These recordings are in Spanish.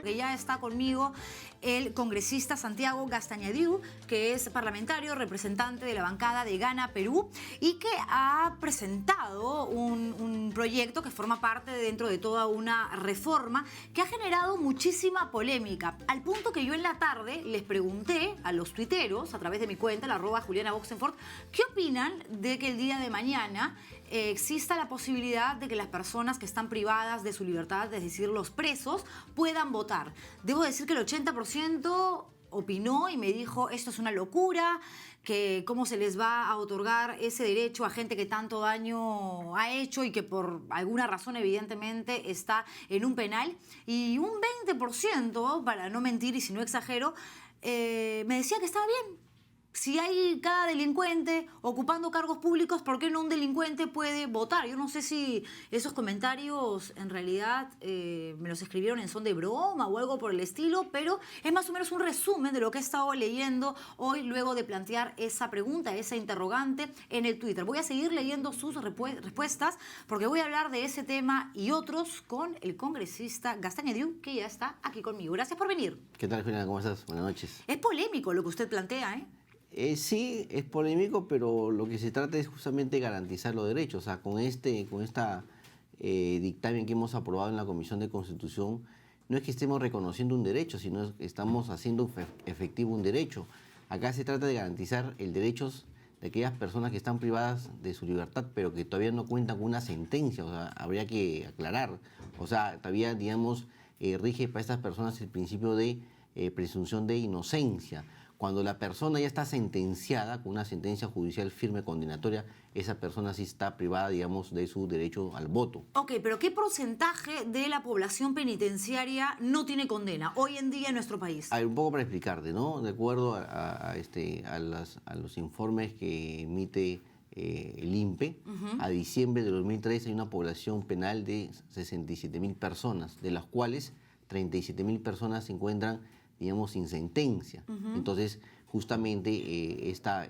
Que ya está conmigo el congresista Santiago Gastanydiu, que es parlamentario, representante de la bancada de Gana Perú y que ha presentado un proyecto que forma parte dentro de toda una reforma que ha generado muchísima polémica, al punto que yo en la tarde les pregunté a los tuiteros, a través de mi cuenta, la @JulianaVoxenford, ¿qué opinan de que el día de mañana exista la posibilidad de que las personas que están privadas de su libertad, es decir, los presos, puedan votar? Debo decir que el 80% opinó y me dijo, esto es una locura, que cómo se les va a otorgar ese derecho a gente que tanto daño ha hecho y que por alguna razón evidentemente está en un penal. Y un 20%, para no mentir y si no exagero, me decía que estaba bien. Si hay cada delincuente ocupando cargos públicos, ¿por qué no un delincuente puede votar? Yo no sé si esos comentarios en realidad me los escribieron en son de broma o algo por el estilo, pero es más o menos un resumen de lo que he estado leyendo hoy luego de plantear esa pregunta, esa interrogante en el Twitter. Voy a seguir leyendo sus respuestas porque voy a hablar de ese tema y otros con el congresista Gastanydiu, que ya está aquí conmigo. Gracias por venir. ¿Qué tal, Juliana? ¿Cómo estás? Buenas noches. Es polémico lo que usted plantea, ¿eh? Sí, es polémico, pero lo que se trata es justamente garantizar los derechos. O sea, con esta dictamen que hemos aprobado en la Comisión de Constitución, no es que estemos reconociendo un derecho, sino que estamos haciendo efectivo un derecho. Acá se trata de garantizar el derecho de aquellas personas que están privadas de su libertad, pero que todavía no cuentan con una sentencia. O sea, habría que aclarar. O sea, todavía, digamos, rige para estas personas el principio de presunción de inocencia. Cuando la persona ya está sentenciada, con una sentencia judicial firme condenatoria, esa persona sí está privada, digamos, de su derecho al voto. Ok, pero ¿qué porcentaje de la población penitenciaria no tiene condena hoy en día en nuestro país? Hay un poco para explicarte, ¿no? De acuerdo a los informes que emite el INPE, a diciembre de 2013 hay una población penal de 67.000 personas, de las cuales 37.000 personas se encuentran, digamos, sin sentencia. Entonces, justamente esta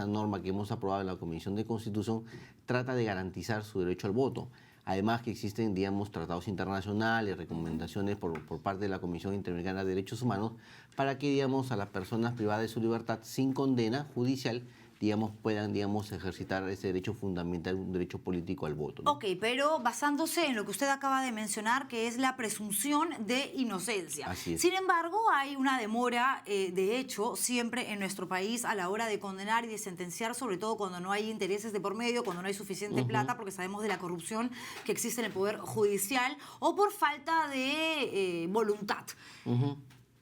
norma que hemos aprobado en la Comisión de Constitución trata de garantizar su derecho al voto. Además que existen, digamos, tratados internacionales, recomendaciones por parte de la Comisión Interamericana de Derechos Humanos para que, digamos, a las personas privadas de su libertad sin condena judicial, digamos, puedan, digamos, ejercitar ese derecho fundamental, un derecho político al voto, ¿no? Ok, pero basándose en lo que usted acaba de mencionar, que es la presunción de inocencia. Así es. Sin embargo, hay una demora, de hecho, siempre en nuestro país a la hora de condenar y de sentenciar, sobre todo cuando no hay intereses de por medio, cuando no hay suficiente plata, porque sabemos de la corrupción que existe en el Poder Judicial, o por falta de voluntad.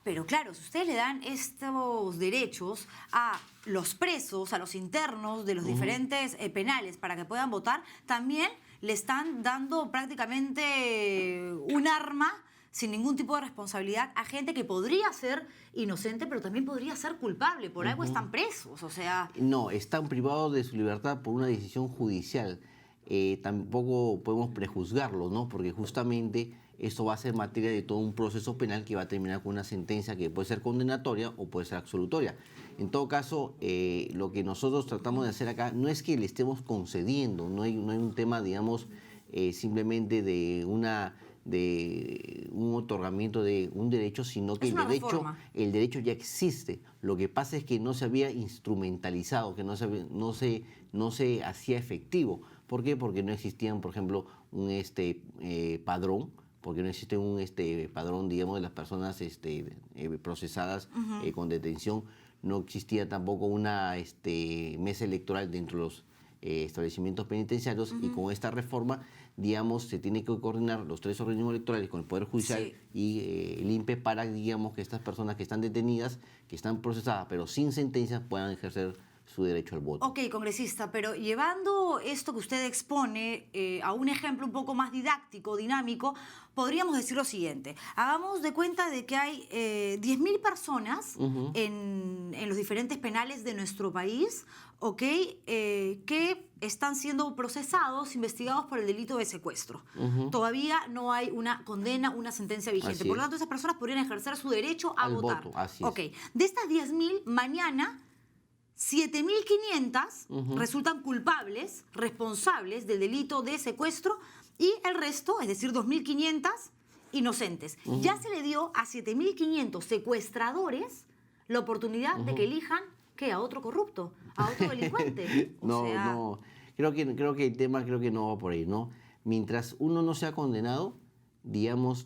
Pero claro, si ustedes le dan estos derechos a los presos, a los internos de los diferentes penales para que puedan votar, también le están dando prácticamente un arma sin ningún tipo de responsabilidad a gente que podría ser inocente, pero también podría ser culpable. Por algo están presos, o sea... No, están privados de su libertad por una decisión judicial. Tampoco podemos prejuzgarlo, ¿no? Porque justamente esto va a ser materia de todo un proceso penal que va a terminar con una sentencia que puede ser condenatoria o puede ser absolutoria. En todo caso, lo que nosotros tratamos de hacer acá no es que le estemos concediendo, no hay un tema, digamos, simplemente de un otorgamiento de un derecho, sino que el derecho ya existe. Lo que pasa es que no se había instrumentalizado, que no se hacía efectivo. ¿Por qué? Porque no existían, por ejemplo, un padrón, porque no existe un padrón, digamos, de las personas procesadas con detención. No existía tampoco una mesa electoral dentro de los establecimientos penitenciarios y con esta reforma, digamos, se tiene que coordinar los tres organismos electorales con el Poder Judicial y el INPE para, digamos, que estas personas que están detenidas, que están procesadas pero sin sentencia, puedan ejercer su derecho al voto. Ok, congresista, pero llevando esto que usted expone a un ejemplo un poco más didáctico, dinámico, podríamos decir lo siguiente. Hagamos de cuenta de que hay 10.000 personas en los diferentes penales de nuestro país, ¿ok? Que están siendo procesados, investigados por el delito de secuestro. Todavía no hay una condena, una sentencia vigente. Por lo tanto, esas personas podrían ejercer su derecho a votar. Voto, así es. Ok, de estas 10.000, mañana 7.500 resultan culpables, responsables del delito de secuestro y el resto, es decir, 2.500 inocentes. Ya se le dio a 7.500 secuestradores la oportunidad de que elijan, ¿qué? A otro corrupto, a otro delincuente. No. Creo que el tema no va por ahí, ¿no? Mientras uno no sea condenado,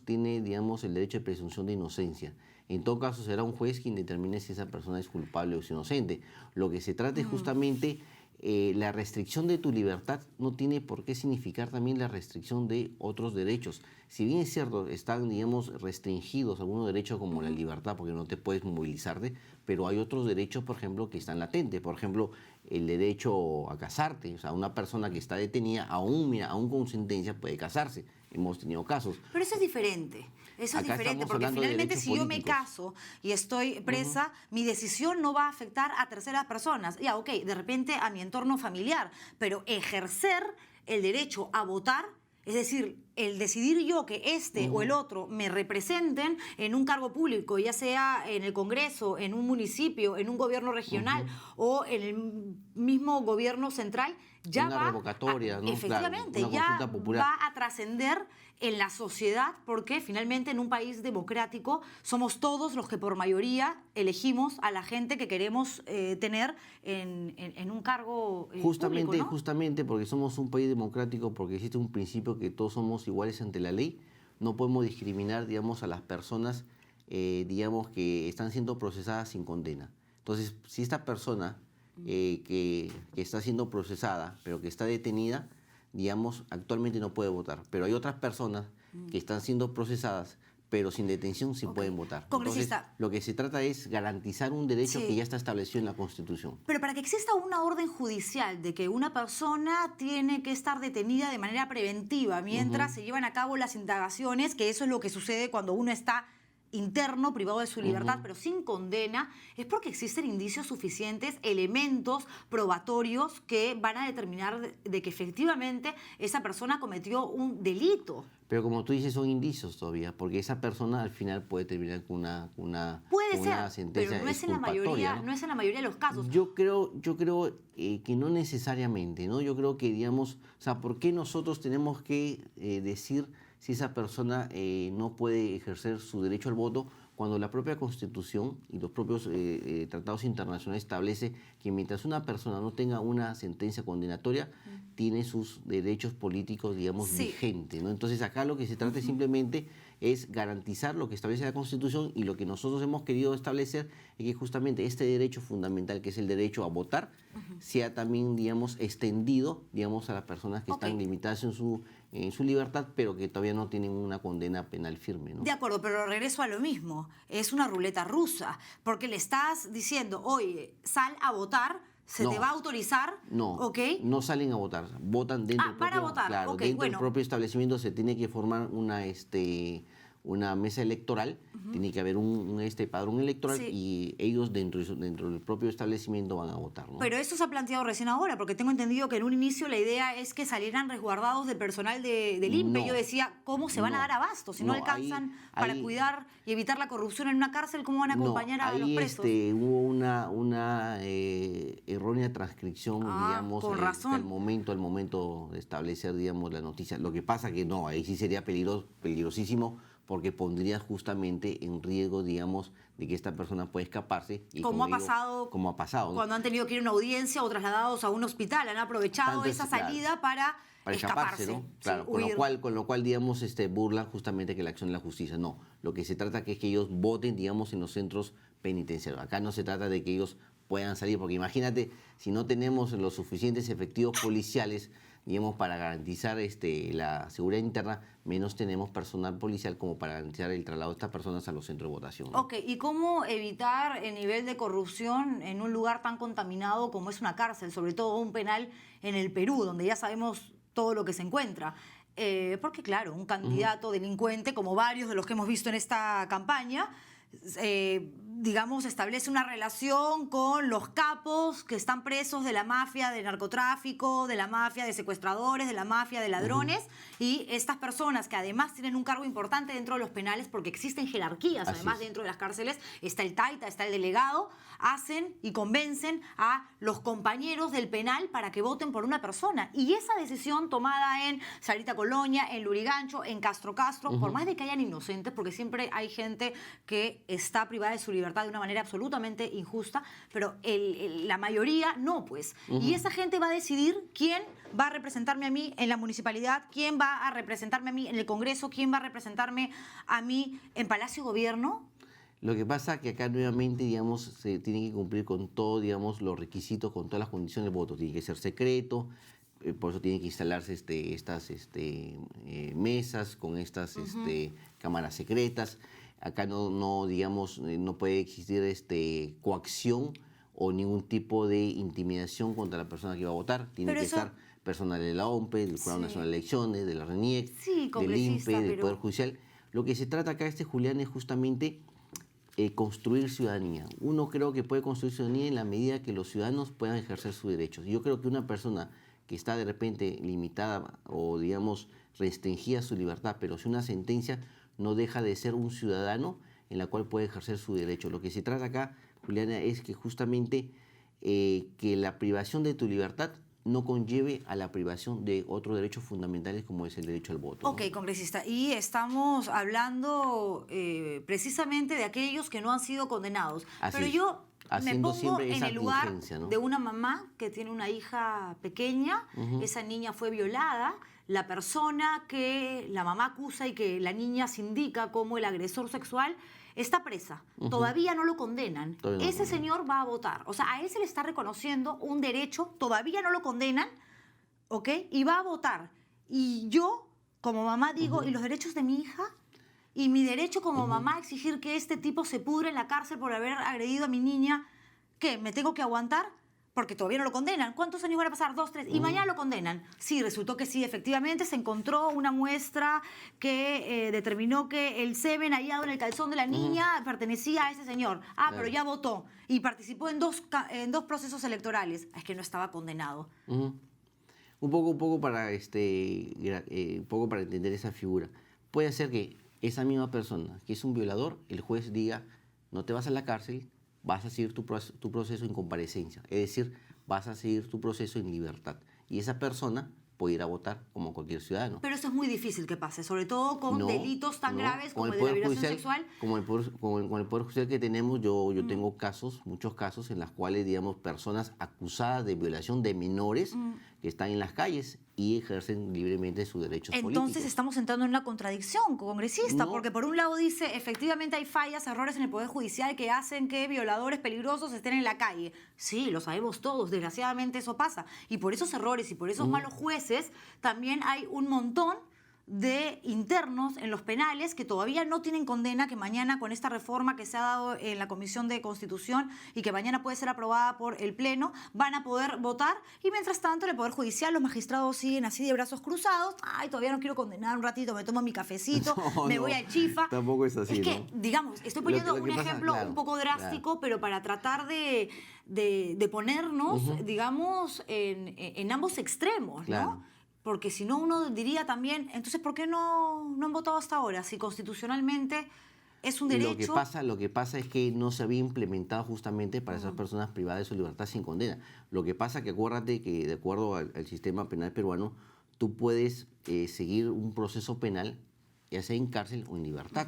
tiene, el derecho de presunción de inocencia. En todo caso, será un juez quien determine si esa persona es culpable o es inocente. Lo que se trata es justamente la restricción de tu libertad no tiene por qué significar también la restricción de otros derechos. Si bien es cierto, están, restringidos algunos derechos como la libertad, porque no te puedes movilizarte, pero hay otros derechos, por ejemplo, que están latentes. Por ejemplo, el derecho a casarte. O sea, una persona que está detenida, aún con sentencia, puede casarse. Hemos tenido casos. Pero eso es diferente. Eso es diferente, porque finalmente si yo me caso y estoy presa, mi decisión no va a afectar a terceras personas. Ya, ok, de repente a mi entorno familiar, pero ejercer el derecho a votar, es decir, el decidir yo que este o el otro me representen en un cargo público, ya sea en el Congreso, en un municipio, en un gobierno regional o en el mismo gobierno central, ya una revocatoria, ¿no? Efectivamente, claro, una consulta popular. Va a trascender en la sociedad, porque finalmente en un país democrático somos todos los que por mayoría elegimos a la gente que queremos tener en un cargo público, ¿no? Justamente porque somos un país democrático, porque existe un principio que todos somos iguales ante la ley, no podemos discriminar, a las personas, que están siendo procesadas sin condena. Entonces, si esta persona que está siendo procesada, pero que está detenida, actualmente no puede votar. Pero hay otras personas que están siendo procesadas, pero sin detención sí pueden votar. Congresista. Entonces, lo que se trata es garantizar un derecho que ya está establecido en la Constitución. Pero para que exista una orden judicial de que una persona tiene que estar detenida de manera preventiva mientras se llevan a cabo las indagaciones, que eso es lo que sucede cuando uno está interno, privado de su libertad, pero sin condena, es porque existen indicios suficientes, elementos probatorios que van a determinar de que efectivamente esa persona cometió un delito. Pero como tú dices, son indicios todavía, porque esa persona al final puede terminar con una sentencia pero no es en la mayoría, ¿no? No es en la mayoría de los casos. Yo creo que no necesariamente, ¿no? Yo creo que, ¿por qué nosotros tenemos que decir si esa persona no puede ejercer su derecho al voto, cuando la propia Constitución y los propios tratados internacionales establece que mientras una persona no tenga una sentencia condenatoria, tiene sus derechos políticos, vigentes, ¿no? Entonces acá lo que se trata simplemente es garantizar lo que establece la Constitución, y lo que nosotros hemos querido establecer es que justamente este derecho fundamental, que es el derecho a votar, sea también, extendido, a las personas que están limitadas en su libertad, pero que todavía no tienen una condena penal firme, ¿no? De acuerdo, pero regreso a lo mismo. Es una ruleta rusa, porque le estás diciendo, oye, sal a votar, te va a autorizar. No, no salen a votar, votan dentro del propio, para votar. Claro, dentro del propio establecimiento se tiene que formar una mesa electoral, tiene que haber un padrón electoral, y ellos dentro del propio establecimiento van a votar, ¿no? Pero eso se ha planteado recién ahora, porque tengo entendido que en un inicio la idea es que salieran resguardados del personal del INPE. Yo decía, ¿cómo se van a dar abasto? Si no alcanzan para cuidar y evitar la corrupción en una cárcel, ¿cómo van a acompañar a los presos? Hubo una errónea transcripción, con razón. al momento de establecer, la noticia. Lo que pasa que no, ahí sí sería peligrosísimo, porque pondría justamente en riesgo, de que esta persona pueda escaparse. Y como ha pasado, ¿no? Cuando han tenido que ir a una audiencia o trasladados a un hospital, han aprovechado esa salida para escaparse, ¿no? Claro, con lo cual, burlan justamente que la acción de la justicia. No, lo que se trata es que ellos voten, en los centros penitenciarios. Acá no se trata de que ellos puedan salir, porque imagínate, si no tenemos los suficientes efectivos policiales, para garantizar la seguridad interna, menos tenemos personal policial como para garantizar el traslado de estas personas a los centros de votación, ¿no? Ok, ¿y cómo evitar el nivel de corrupción en un lugar tan contaminado como es una cárcel, sobre todo un penal en el Perú, donde ya sabemos todo lo que se encuentra? Porque claro, un candidato delincuente, como varios de los que hemos visto en esta campaña, digamos, establece una relación con los capos que están presos de la mafia de narcotráfico, de la mafia de secuestradores, de la mafia de ladrones, y estas personas que además tienen un cargo importante dentro de los penales, porque existen jerarquías, además dentro de las cárceles, está el taita, está el delegado, hacen y convencen a los compañeros del penal para que voten por una persona. Y esa decisión tomada en Sarita Colonia, en Lurigancho, en Castro, por más de que hayan inocentes, porque siempre hay gente que está privada de su libertad de una manera absolutamente injusta, pero la mayoría no, pues. Y esa gente va a decidir quién va a representarme a mí en la municipalidad, quién va a representarme a mí en el Congreso, quién va a representarme a mí en Palacio Gobierno. Lo que pasa es que acá nuevamente, digamos, se tiene que cumplir con todo, digamos, los requisitos, con todas las condiciones del voto. Tiene que ser secreto, por eso tienen que instalarse estas mesas con estas cámaras secretas. Acá digamos, no puede existir coacción o ningún tipo de intimidación contra la persona que va a votar. Tiene que estar personal de la OMPE, del Jurado Nacional de Elecciones, de la RENIEC, del INPE, del Poder Judicial. Lo que se trata acá, Julián, es justamente construir ciudadanía. Uno creo que puede construir ciudadanía en la medida que los ciudadanos puedan ejercer sus derechos. Yo creo que una persona que está de repente limitada o, digamos, restringida su libertad, pero si una sentencia no deja de ser un ciudadano en la cual puede ejercer su derecho. Lo que se trata acá, Juliana, es que justamente que la privación de tu libertad no conlleve a la privación de otros derechos fundamentales como es el derecho al voto. Ok, congresista, y estamos hablando precisamente de aquellos que no han sido condenados. Pero yo me pongo en el lugar, ¿no?, de una mamá que tiene una hija pequeña, esa niña fue violada, la persona que la mamá acusa y que la niña se indica como el agresor sexual está presa. Todavía no lo condenan. Ese señor va a votar. O sea, a él se le está reconociendo un derecho, todavía no lo condenan, ¿ok? Y va a votar. Y yo, como mamá, digo, ¿y los derechos de mi hija? Y mi derecho como mamá a exigir que este tipo se pudre en la cárcel por haber agredido a mi niña, ¿qué? ¿Me tengo que aguantar? Porque todavía no lo condenan. ¿Cuántos años van a pasar? 2, 3. Y mañana lo condenan. Sí, resultó que sí, efectivamente se encontró una muestra que determinó que el semen hallado en el calzón de la niña pertenecía a ese señor. Pero ya votó y participó en dos procesos electorales. Es que no estaba condenado. Un poco para entender esa figura. Puede ser que esa misma persona, que es un violador, el juez diga, no te vas a la cárcel, vas a seguir tu proceso en comparecencia, es decir, vas a seguir tu proceso en libertad. Y esa persona puede ir a votar como cualquier ciudadano. Pero eso es muy difícil que pase, sobre todo con delitos tan graves como el de la violación sexual. Con el Poder Judicial que tenemos, yo tengo muchos casos en los cuales, digamos, personas acusadas de violación de menores que están en las calles y ejercen libremente sus derechos políticos. Entonces estamos entrando en una contradicción, congresista, porque por un lado dice, efectivamente hay fallas, errores en el Poder Judicial que hacen que violadores peligrosos estén en la calle. Sí, lo sabemos todos, desgraciadamente eso pasa. Y por esos errores y por esos malos jueces, también hay un montón de internos en los penales que todavía no tienen condena, que mañana con esta reforma que se ha dado en la Comisión de Constitución y que mañana puede ser aprobada por el Pleno, van a poder votar, y mientras tanto en el Poder Judicial los magistrados siguen así de brazos cruzados. Ay, todavía no quiero condenar, un ratito me tomo mi cafecito, me voy al chifa. Tampoco es así, es que, digamos, estoy poniendo un ejemplo un poco drástico, pero para tratar de ponernos, digamos, en ambos extremos, ¿no? Porque si no, uno diría también, entonces, ¿por qué no han votado hasta ahora? Si constitucionalmente es un derecho. Lo que pasa es que no se había implementado justamente para esas personas privadas de su libertad sin condena. Lo que pasa es que acuérdate que, de acuerdo al sistema penal peruano, tú puedes seguir un proceso penal, ya sea en cárcel o en libertad.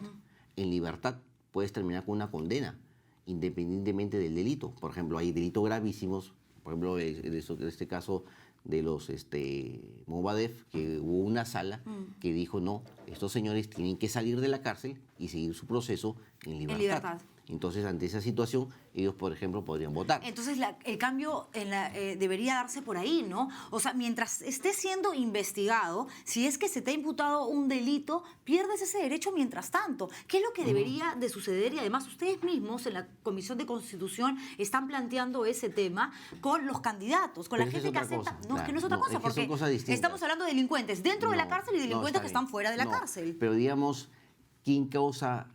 En libertad puedes terminar con una condena, independientemente del delito. Por ejemplo, hay delitos gravísimos, por ejemplo, en este caso de los Movadef, que hubo una sala que dijo, no, estos señores tienen que salir de la cárcel y seguir su proceso en libertad. Entonces, ante esa situación, ellos, por ejemplo, podrían votar. Entonces, el cambio debería darse por ahí, ¿no? O sea, mientras esté siendo investigado, si es que se te ha imputado un delito, pierdes ese derecho mientras tanto. ¿Qué es lo que debería de suceder? Y además, ustedes mismos en la Comisión de Constitución están planteando ese tema con los candidatos, con la gente que acepta. No, es que no es otra cosa, porque estamos hablando de delincuentes dentro de la cárcel y delincuentes que están fuera de la cárcel. Pero digamos, ¿quién causa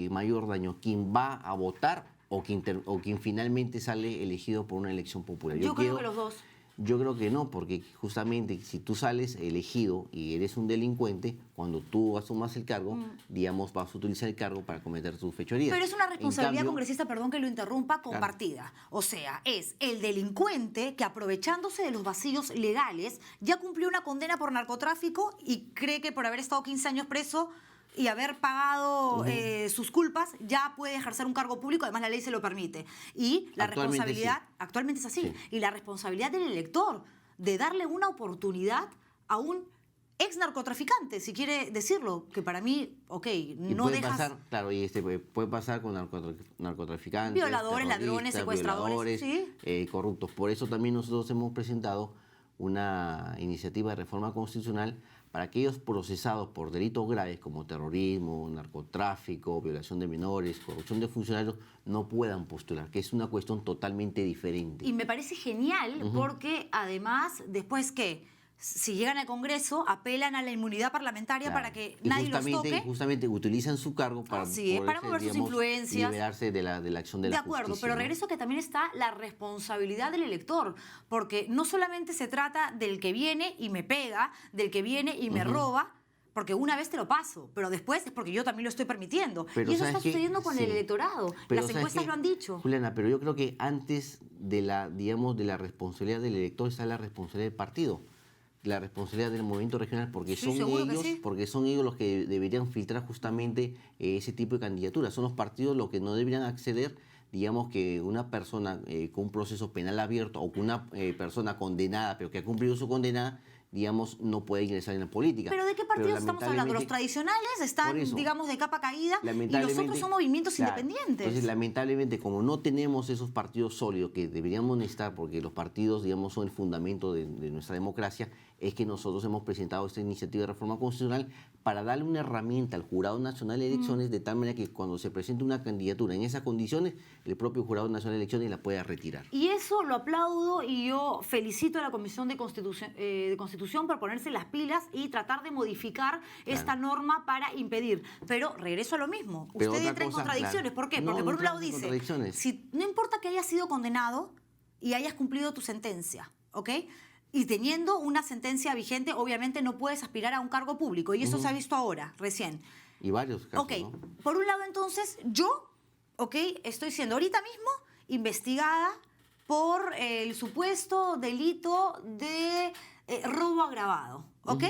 mayor daño? ¿Quién va a votar o quien finalmente sale elegido por una elección popular. Yo creo que los dos. Yo creo que no, porque justamente si tú sales elegido y eres un delincuente, cuando tú asumas el cargo, digamos, vas a utilizar el cargo para cometer tus fechorías. Pero es una responsabilidad, cambio, congresista, perdón que lo interrumpa, compartida. Claro. O sea, es el delincuente que, aprovechándose de los vacíos legales, ya cumplió una condena por narcotráfico y cree que por haber estado 15 años preso y haber pagado sus culpas, ya puede ejercer un cargo público, además la ley se lo permite. Y la responsabilidad, actualmente es así, sí. Y la responsabilidad del elector de darle una oportunidad a un ex narcotraficante, si quiere decirlo, que para mí, ok, no puede dejas... pasar, claro, y puede pasar con narcotraficantes, violadores, ladrones, secuestradores, ¿sí? Corruptos. Por eso también nosotros hemos presentado una iniciativa de reforma constitucional para aquellos procesados por delitos graves como terrorismo, narcotráfico, violación de menores, corrupción de funcionarios, no puedan postular, que es una cuestión totalmente diferente. Y me parece genial porque además, después que si llegan al Congreso, apelan a la inmunidad parlamentaria, claro, para que nadie los toque. Justamente utilizan su cargo para, para mover sus influencias. Liberarse de la acción de la justicia. De acuerdo, pero regreso que también está la responsabilidad del elector, porque no solamente se trata del que viene y me pega, del que viene y me roba, porque una vez te lo paso, pero después es porque yo también lo estoy permitiendo. Pero y eso está sucediendo con el electorado. Las encuestas lo han dicho. Juliana, pero yo creo que antes de la responsabilidad del elector está la responsabilidad del partido, la responsabilidad del movimiento regional, porque son ellos los que deberían filtrar justamente ese tipo de candidaturas. Son los partidos los que no deberían acceder, digamos, que una persona con un proceso penal abierto o que una persona condenada, pero que ha cumplido su condena, digamos, no puede ingresar en la política. ¿Pero de qué partidos estamos hablando? Los tradicionales están, digamos, de capa caída y los otros son movimientos independientes. Entonces, lamentablemente, como no tenemos esos partidos sólidos que deberíamos necesitar, porque los partidos, digamos, son el fundamento de nuestra democracia, es que nosotros hemos presentado esta iniciativa de reforma constitucional para darle una herramienta al Jurado Nacional de Elecciones de tal manera que cuando se presente una candidatura en esas condiciones, el propio Jurado Nacional de Elecciones la pueda retirar. Y eso lo aplaudo y yo felicito a la Comisión de Constitución por ponerse las pilas y tratar de modificar esta norma para impedir. Pero regreso a lo mismo. Usted entra en contradicciones. ¿Por qué? Porque por un lado dice, si no importa que hayas sido condenado y hayas cumplido tu sentencia, ¿ok? Y teniendo una sentencia vigente, obviamente no puedes aspirar a un cargo público. Y eso se ha visto ahora, recién. Y varios casos, ¿no? Por un lado, entonces, yo, estoy siendo ahorita mismo investigada por el supuesto delito de robo agravado, ¿ok?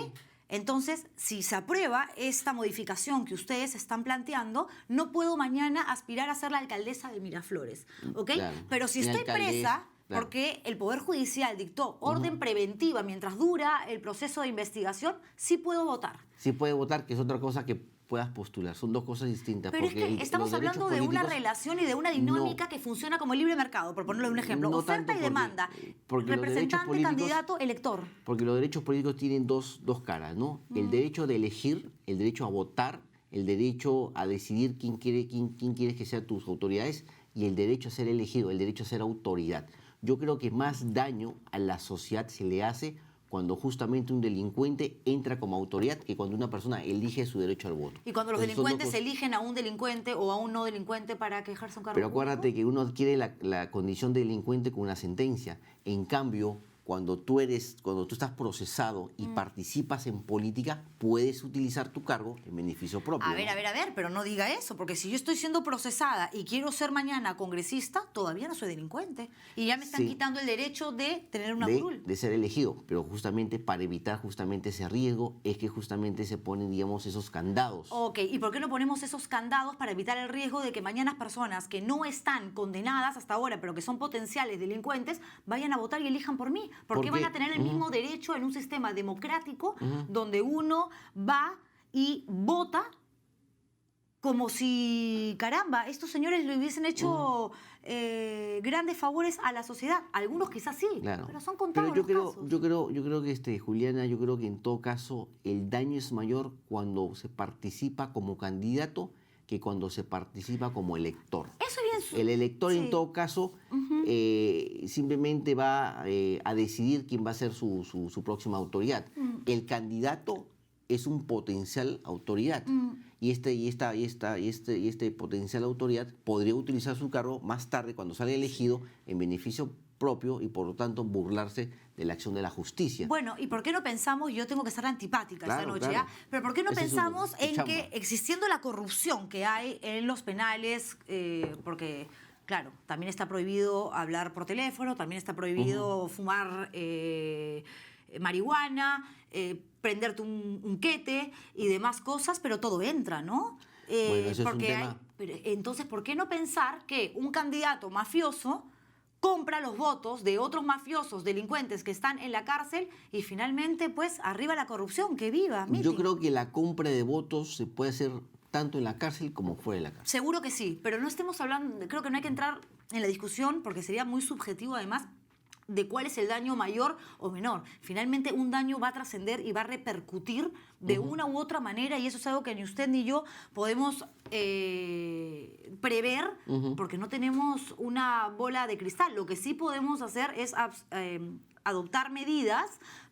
Entonces, si se aprueba esta modificación que ustedes están planteando, no puedo mañana aspirar a ser la alcaldesa de Miraflores, ¿ok? Claro. Pero si estoy presa... Porque el Poder Judicial dictó orden preventiva mientras dura el proceso de investigación, sí puedo votar. Sí puede votar, que es otra cosa que puedas postular. Son dos cosas distintas. Pero porque es que estamos hablando de una relación y de una dinámica que funciona como el libre mercado, por ponerlo de un ejemplo. Oferta y demanda. Representante, candidato, elector. Porque los derechos políticos tienen dos caras, ¿no? El derecho de elegir, el derecho a votar, el derecho a decidir quién quieres que sean tus autoridades y el derecho a ser elegido, el derecho a ser autoridad. Yo creo que más daño a la sociedad se le hace cuando justamente un delincuente entra como autoridad que cuando una persona elige su derecho al voto. Y cuando los delincuentes eligen a un delincuente o a un no delincuente para que ejerza un cargo público. Pero acuérdate público, que uno adquiere la condición de delincuente con una sentencia. En cambio, cuando tú estás procesado y participas en política, puedes utilizar tu cargo en beneficio propio. A ver, pero no diga eso, porque si yo estoy siendo procesada y quiero ser mañana congresista, todavía no soy delincuente. Y ya me están quitando el derecho de tener una curul. De ser elegido, pero justamente para evitar justamente ese riesgo es que justamente se ponen, digamos, esos candados. Ok, ¿y por qué no ponemos esos candados para evitar el riesgo de que mañana personas que no están condenadas hasta ahora, pero que son potenciales delincuentes, vayan a votar y elijan por mí? ¿Por qué van a tener el mismo derecho en un sistema democrático donde uno va y vota como si, caramba, estos señores le hubiesen hecho grandes favores a la sociedad? Algunos quizás sí, claro, pero son contados los casos. Yo creo que, Juliana, yo creo que en todo caso el daño es mayor cuando se participa como candidato que cuando se participa como elector. Eso es bien. El elector, en todo caso, simplemente va a decidir quién va a ser su próxima autoridad. El candidato es un potencial autoridad. y este potencial autoridad podría utilizar su cargo más tarde cuando salga elegido en beneficio propio y por lo tanto burlarse de la acción de la justicia. Bueno, ¿y por qué no pensamos, yo tengo que ser antipática esta noche, claro. pero por qué no Ese es pensamos su en chamba. que existiendo la corrupción que hay en los penales, porque... Claro, también está prohibido hablar por teléfono, también está prohibido fumar marihuana, prenderte un quete y demás cosas, pero todo entra, ¿no? Bueno, eso es un tema. Entonces, ¿por qué no pensar que un candidato mafioso compra los votos de otros mafiosos, delincuentes que están en la cárcel y finalmente, pues, arriba la corrupción, que viva? Yo creo que la compra de votos se puede hacer tanto en la cárcel como fuera de la cárcel. Seguro que sí, pero no estemos hablando, creo que no hay que entrar en la discusión porque sería muy subjetivo además de cuál es el daño mayor o menor. Finalmente un daño va a trascender y va a repercutir de una u otra manera y eso es algo que ni usted ni yo podemos prever porque no tenemos una bola de cristal. Lo que sí podemos hacer es adoptar medidas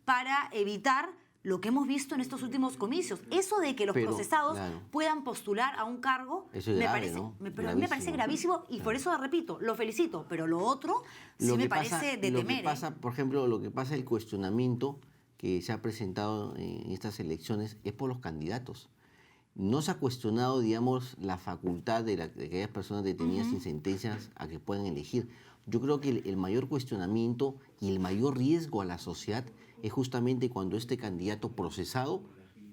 para evitar lo que hemos visto en estos últimos comicios. Eso de que los procesados puedan postular a un cargo, eso es grave, ¿no? pero a mí me parece gravísimo y por eso, repito, lo felicito. Pero lo otro sí me parece de temer. Lo que pasa, por ejemplo, el cuestionamiento que se ha presentado en estas elecciones es por los candidatos. No se ha cuestionado, digamos, la facultad de aquellas personas detenidas sin sentencias a que puedan elegir. Yo creo que el mayor cuestionamiento y el mayor riesgo a la sociedad es justamente cuando este candidato procesado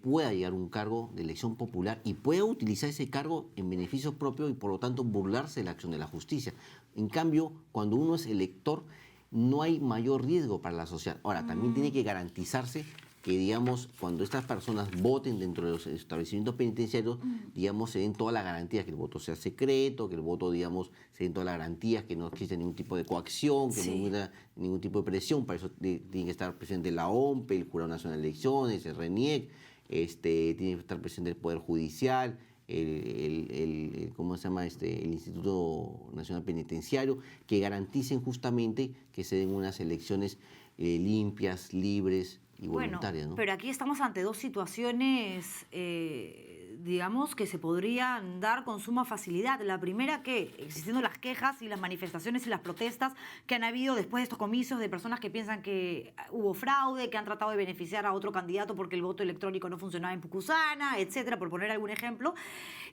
pueda llegar a un cargo de elección popular y pueda utilizar ese cargo en beneficio propio y por lo tanto burlarse de la acción de la justicia. En cambio, cuando uno es elector, no hay mayor riesgo para la sociedad. Ahora, también tiene que garantizarse que, digamos, cuando estas personas voten dentro de los establecimientos penitenciarios, digamos, se den todas las garantías, que el voto sea secreto, que el voto, digamos, se den todas las garantías, que no existe ningún tipo de coacción, que no hubiera ningún tipo de presión. Para eso tiene que estar presente la OMPE, el Jurado Nacional de Elecciones, el RENIEC, tiene que estar presente el Poder Judicial, ¿cómo se llama? El Instituto Nacional Penitenciario, que garanticen justamente que se den unas elecciones limpias, libres y voluntarias, bueno, ¿no? pero aquí estamos ante dos situaciones, digamos, que se podrían dar con suma facilidad. La primera, que existiendo las quejas y las manifestaciones y las protestas que han habido después de estos comicios de personas que piensan que hubo fraude, que han tratado de beneficiar a otro candidato porque el voto electrónico no funcionaba en Pucusana, etcétera, por poner algún ejemplo,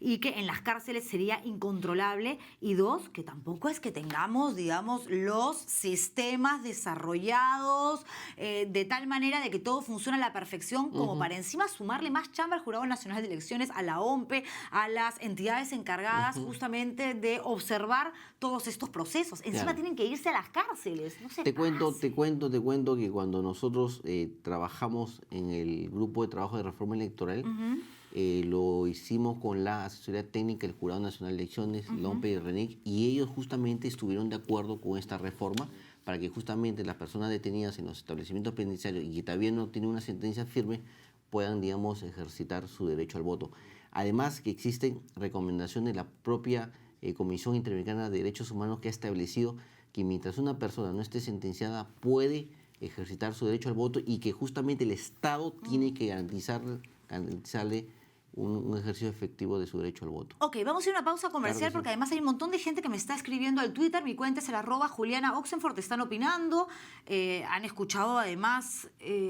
y que en las cárceles sería incontrolable. Y dos, que tampoco es que tengamos, digamos, los sistemas desarrollados de tal manera de que todo funciona a la perfección como para encima sumarle más chamba al Jurado Nacional de Elecciones, a la OMPE, a las entidades encargadas justamente de observar todos estos procesos. Encima tienen que irse a las cárceles. No te cuento que cuando nosotros trabajamos en el grupo de trabajo de reforma electoral, lo hicimos con la asesoría técnica del Jurado Nacional de Elecciones, la OMPE y el RENIEC, y ellos justamente estuvieron de acuerdo con esta reforma para que justamente las personas detenidas en los establecimientos penitenciarios y que todavía no tienen una sentencia firme puedan, digamos, ejercitar su derecho al voto. Además, que existen recomendaciones de la propia Comisión Interamericana de Derechos Humanos que ha establecido que mientras una persona no esté sentenciada puede ejercitar su derecho al voto y que justamente el Estado tiene que garantizarle un ejercicio efectivo de su derecho al voto. Ok, vamos a ir a una pausa comercial, Claro que sí. porque además hay un montón de gente que me está escribiendo al Twitter. Mi cuenta es @Juliana Oxenford. Están opinando, han escuchado además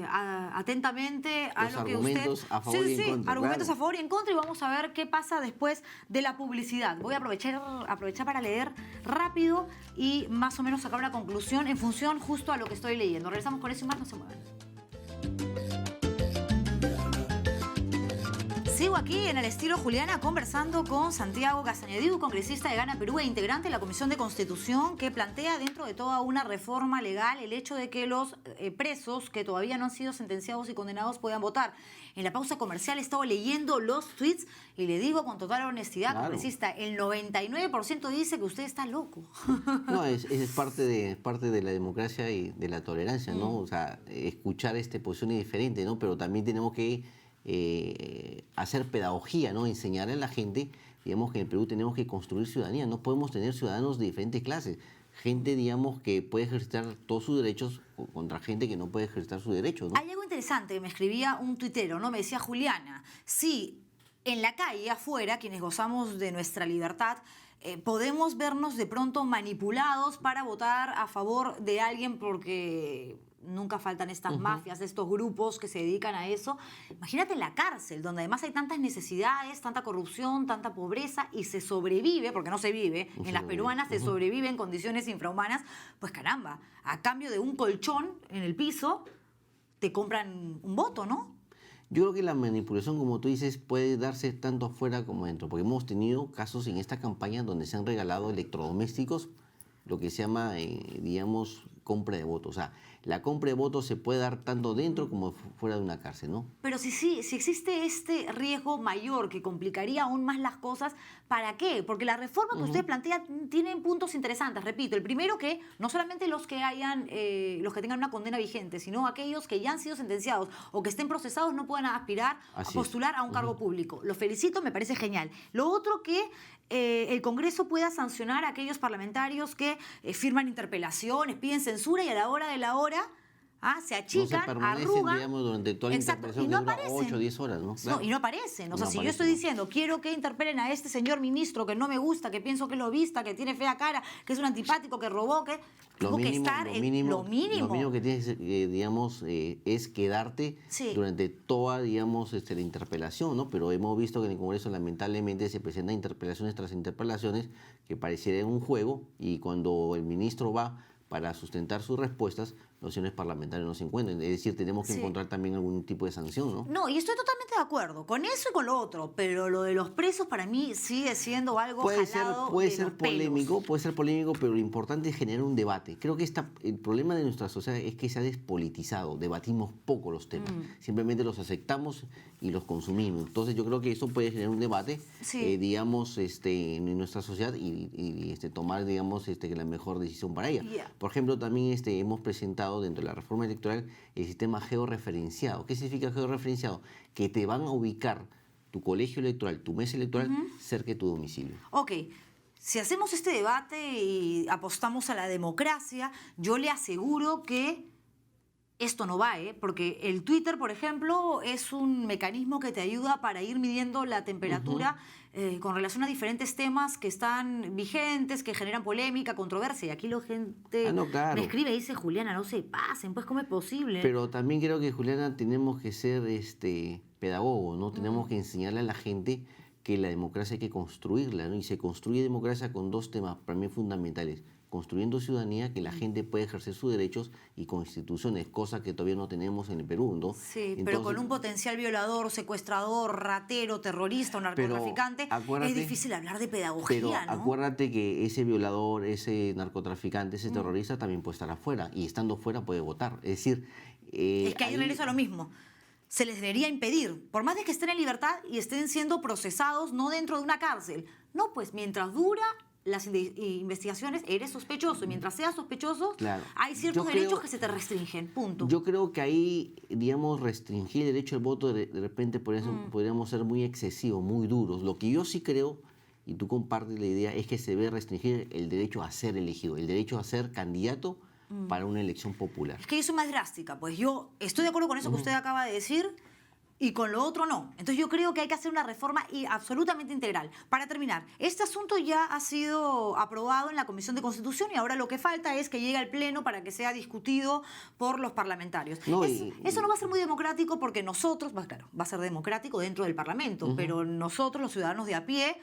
atentamente a Los lo que argumentos usted... a favor y en contra, argumentos claro. a favor y en contra, y vamos a ver qué pasa después de la publicidad. Voy a aprovechar para leer rápido y más o menos sacar una conclusión en función justo a lo que estoy leyendo. Regresamos con eso y más, no se muevan. Sigo aquí en el estilo Juliana conversando con Santiago Castañediu, congresista de Gana Perú e integrante de la Comisión de Constitución, que plantea dentro de toda una reforma legal el hecho de que los presos que todavía no han sido sentenciados y condenados puedan votar. En la pausa comercial he estado leyendo los tweets y le digo con total honestidad, Claro. congresista, el 99% dice que usted está loco. No, es parte de la democracia y de la tolerancia, ¿no? O sea, escuchar posiciones diferentes, ¿no? Pero también tenemos que hacer pedagogía, ¿no? Enseñarle a la gente, digamos, que en el Perú tenemos que construir ciudadanía. No podemos tener ciudadanos de diferentes clases. Gente, digamos, que puede ejercitar todos sus derechos contra gente que no puede ejercitar sus derechos, ¿no? Hay algo interesante, me escribía un tuitero, ¿no? Me decía, Juliana, sí, en la calle, afuera, quienes gozamos de nuestra libertad, podemos vernos de pronto manipulados para votar a favor de alguien porque nunca faltan estas mafias, estos grupos que se dedican a eso. Imagínate en la cárcel, donde además hay tantas necesidades, tanta corrupción, tanta pobreza y se sobrevive, porque no se vive, en las peruanas se sobrevive en condiciones infrahumanas. Pues caramba, a cambio de un colchón en el piso, te compran un voto, ¿no? Yo creo que la manipulación, como tú dices, puede darse tanto afuera como dentro, porque hemos tenido casos en esta campaña donde se han regalado electrodomésticos, lo que se llama, digamos, compra de votos. O sea, la compra de votos se puede dar tanto dentro como fuera de una cárcel, ¿no? Pero si existe este riesgo mayor que complicaría aún más las cosas, ¿para qué? Porque la reforma que usted plantea tiene puntos interesantes. Repito, el primero que no solamente los que tengan una condena vigente, sino aquellos que ya han sido sentenciados o que estén procesados no puedan aspirar a postular a un cargo público. Lo felicito, me parece genial. Lo otro que el Congreso pueda sancionar a aquellos parlamentarios que firman interpelaciones, piden censura y a la hora de la hora se achican, no se permanecen, arrugan. Digamos, durante toda la interpelación, y no que dura aparecen. 8 o 10 horas, ¿no? Claro. No, y no aparecen. O sea, No si yo aparecen, estoy ¿no? diciendo, quiero que interpelen a este señor ministro que no me gusta, que pienso que es lobista, que tiene fea cara, que es un antipático, que robó, que tengo que estar lo mínimo que tienes, digamos, es quedarte durante toda, digamos, la interpelación, ¿no? Pero hemos visto que en el Congreso lamentablemente se presentan interpelaciones tras interpelaciones que parecieran un juego y cuando el ministro va para sustentar sus respuestas, los señores parlamentarios no se encuentran. Es decir, tenemos que encontrar también algún tipo de sanción, ¿no? No, y estoy totalmente de acuerdo con eso y con lo otro, pero lo de los presos para mí sigue siendo algo puede jalado ser polémico, pero lo importante es generar un debate. Creo que el problema de nuestra sociedad es que se ha despolitizado, debatimos poco los temas, simplemente los aceptamos y los consumimos. Entonces yo creo que eso puede generar un debate, digamos, en nuestra sociedad y tomar, digamos, la mejor decisión para ella. Por ejemplo, también hemos presentado dentro de la reforma electoral el sistema georreferenciado. ¿Qué significa georreferenciado? Que te van a ubicar tu colegio electoral, tu mesa electoral, cerca de tu domicilio. Ok. Si hacemos este debate y apostamos a la democracia, yo le aseguro que esto no va, porque el Twitter, por ejemplo, es un mecanismo que te ayuda para ir midiendo la temperatura con relación a diferentes temas que están vigentes, que generan polémica, controversia. Y aquí la gente me escribe y dice, Juliana, no se pasen, pues ¿cómo es posible? Pero también creo que, Juliana, tenemos que ser pedagogos, ¿no? Tenemos que enseñarle a la gente que la democracia hay que construirla, ¿no? Y se construye democracia con dos temas para mí fundamentales. Construyendo ciudadanía, que la gente pueda ejercer sus derechos, y con instituciones, cosa que todavía no tenemos en el Perú, ¿no? Sí, entonces, pero con un potencial violador, secuestrador, ratero, terrorista, narcotraficante, es difícil hablar de pedagogía, pero ¿no? Acuérdate que ese violador, ese narcotraficante, ese terrorista también puede estar afuera, y estando fuera puede votar. Es decir... es que ahí regreso a lo mismo. Se les debería impedir, por más de que estén en libertad y estén siendo procesados no dentro de una cárcel. No, pues mientras dura las investigaciones, eres sospechoso, y mientras seas sospechoso, hay ciertos derechos que se te restringen, punto. Yo creo que ahí, digamos, restringir el derecho al voto de repente podríamos ser muy excesivos, muy duros. Lo que yo sí creo, y tú compartes la idea, es que se debe restringir el derecho a ser elegido, el derecho a ser candidato para una elección popular. Es que yo soy más drástica, pues yo estoy de acuerdo con eso que usted acaba de decir, y con lo otro no. Entonces yo creo que hay que hacer una reforma absolutamente integral. Para terminar, este asunto ya ha sido aprobado en la Comisión de Constitución y ahora lo que falta es que llegue al Pleno para que sea discutido por los parlamentarios. Eso no va a ser muy democrático porque nosotros, claro, va a ser democrático dentro del Parlamento, pero nosotros, los ciudadanos de a pie,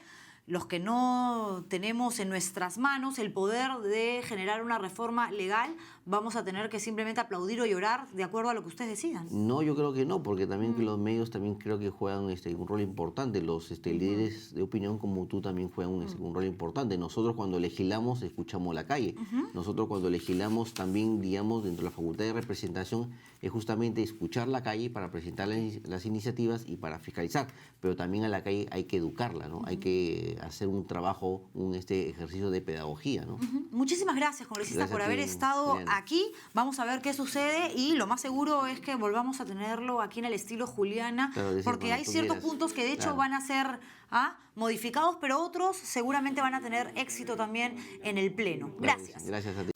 los que no tenemos en nuestras manos el poder de generar una reforma legal, vamos a tener que simplemente aplaudir o llorar de acuerdo a lo que ustedes decidan. No, yo creo que no, porque también que los medios también creo que juegan un rol importante. Los líderes de opinión como tú también juegan un rol importante. Nosotros cuando legislamos escuchamos la calle. Nosotros cuando legislamos también, digamos, dentro de la facultad de representación es justamente escuchar la calle para presentar las iniciativas y para fiscalizar. Pero también a la calle hay que educarla, ¿no? Hay que hacer un trabajo, ejercicio de pedagogía, ¿no? Muchísimas gracias, congresista, por haber estado aquí. Vamos a ver qué sucede y lo más seguro es que volvamos a tenerlo aquí en el estilo Juliana, porque hay ciertos puntos que de hecho van a ser modificados, pero otros seguramente van a tener éxito también en el Pleno. Gracias. Gracias a ti.